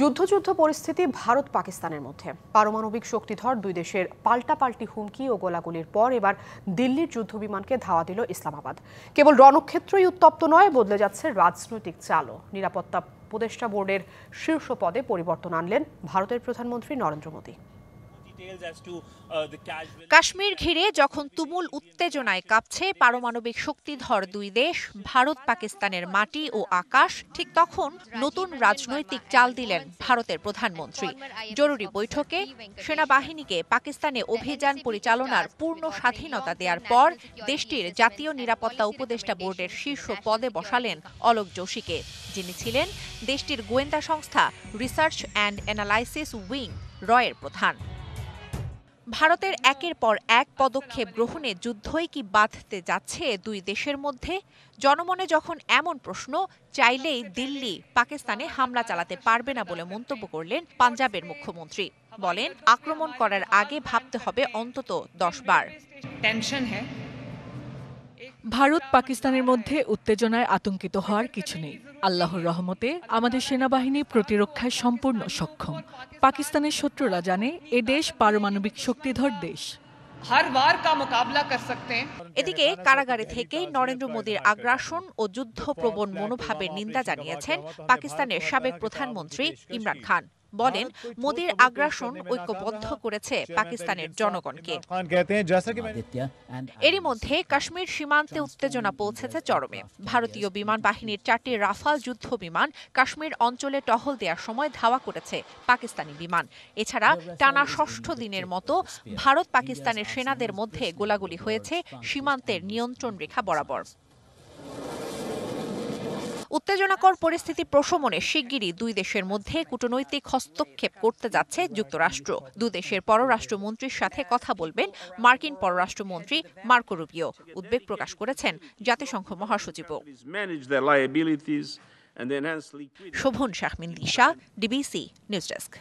যুদ্ধ পরিস্থিতি ভারত পাকিস্তানের মধ্যে পারমাণবিক শক্তিধর দুই দেশের পাল্টাপাল্টি হুমকি ও গোলাগুলির পর এবার দিল্লির যুদ্ধবিমানকে ধাওয়া দিল ইসলামাবাদ। কেবল রণক্ষেত্রই উত্তপ্ত নয়, বদলে যাচ্ছে রাজনৈতিক চালও। নিরাপত্তা উপদেষ্টা বোর্ডের শীর্ষ পদে পরিবর্তন আনলেন ভারতের প্রধানমন্ত্রী নরেন্দ্র মোদী। কাশ্মীর ঘিরে যখন তুমুল উত্তেজনায় কাঁপছে পারমাণবিক শক্তিধর দুই দেশ ভারত পাকিস্তানের মাটি ও আকাশ, ঠিক তখন নতুন রাজনৈতিক চাল দিলেন ভারতের প্রধানমন্ত্রী। জরুরি বৈঠকে সেনাবাহিনীকে পাকিস্তানে অভিযান পরিচালনার পূর্ণ স্বাধীনতা দেওয়ার পর দেশটির জাতীয় নিরাপত্তা উপদেষ্টা বোর্ডের শীর্ষ পদে বসালেন অলোক যোশীকে, যিনি ছিলেন দেশটির গোয়েন্দা সংস্থা রিসার্চ অ্যান্ড অ্যানালাইসিস উইং রয়ের প্রধান। ভারতের একের পর এক পদক্ষেপ গ্রহণে যুদ্ধই কি বাঁধতে যাচ্ছে দুই দেশের মধ্যে? জনমনে যখন এমন প্রশ্ন, চাইলেই দিল্লি পাকিস্তানে হামলা চালাতে পারবে না বলে মন্তব্য করলেন পাঞ্জাবের মুখ্যমন্ত্রী। বলেন, আক্রমণ করার আগে ভাবতে হবে অন্তত 10 বার। ভারত পাকিস্তানের মধ্যে উত্তেজনায় আতঙ্কিত হওয়ার কিছু নেই। আল্লাহর রহমতে আমাদের সেনাবাহিনী প্রতিরক্ষায় সম্পূর্ণ সক্ষম। পাকিস্তানের শত্রুরা জানে এ দেশ পারমাণবিক শক্তিধর দেশ। এদিকে কারাগারে থেকেই নরেন্দ্র মোদীর আগ্রাসন ও যুদ্ধপ্রবণ মনোভাবের নিন্দা জানিয়েছেন পাকিস্তানের সাবেক প্রধানমন্ত্রী ইমরান খান। বলেন, মোদীর আগ্রাসন ঐক্যবদ্ধ করেছে পাকিস্তানের জনগণকে। এরই মধ্যে কাশ্মীর সীমান্তে উত্তেজনা পৌঁছেছে চরমে। ভারতীয় বিমান বাহিনীর 4টি রাফাল যুদ্ধ বিমান কাশ্মীর অঞ্চলে টহল দেওয়ার সময় ধাওয়া করেছে পাকিস্তানি বিমান। এছাড়া টানা 6ষ্ঠ দিনের মতো ভারত পাকিস্তানের সেনাদের মধ্যে গোলাগুলি হয়েছে সীমান্তের নিয়ন্ত্রণ রেখা বরাবর। উত্তেজনাকর পরিস্থিতি প্রশমনে শিগগিরই দুই দেশের মধ্যে কূটনৈতিক হস্তক্ষেপ করতে যাচ্ছে যুক্তরাষ্ট্র। দুই দেশের পররাষ্ট্রমন্ত্রীর সাথে কথা বলবেন মার্কিন পররাষ্ট্রমন্ত্রী মার্কো রুবিও, উদ্বেগ প্রকাশ করেছেন জাতিসংঘ মহাসচিবও। শোভন শাহমিন দিশা, ডিবিসি নিউজ ডেস্ক।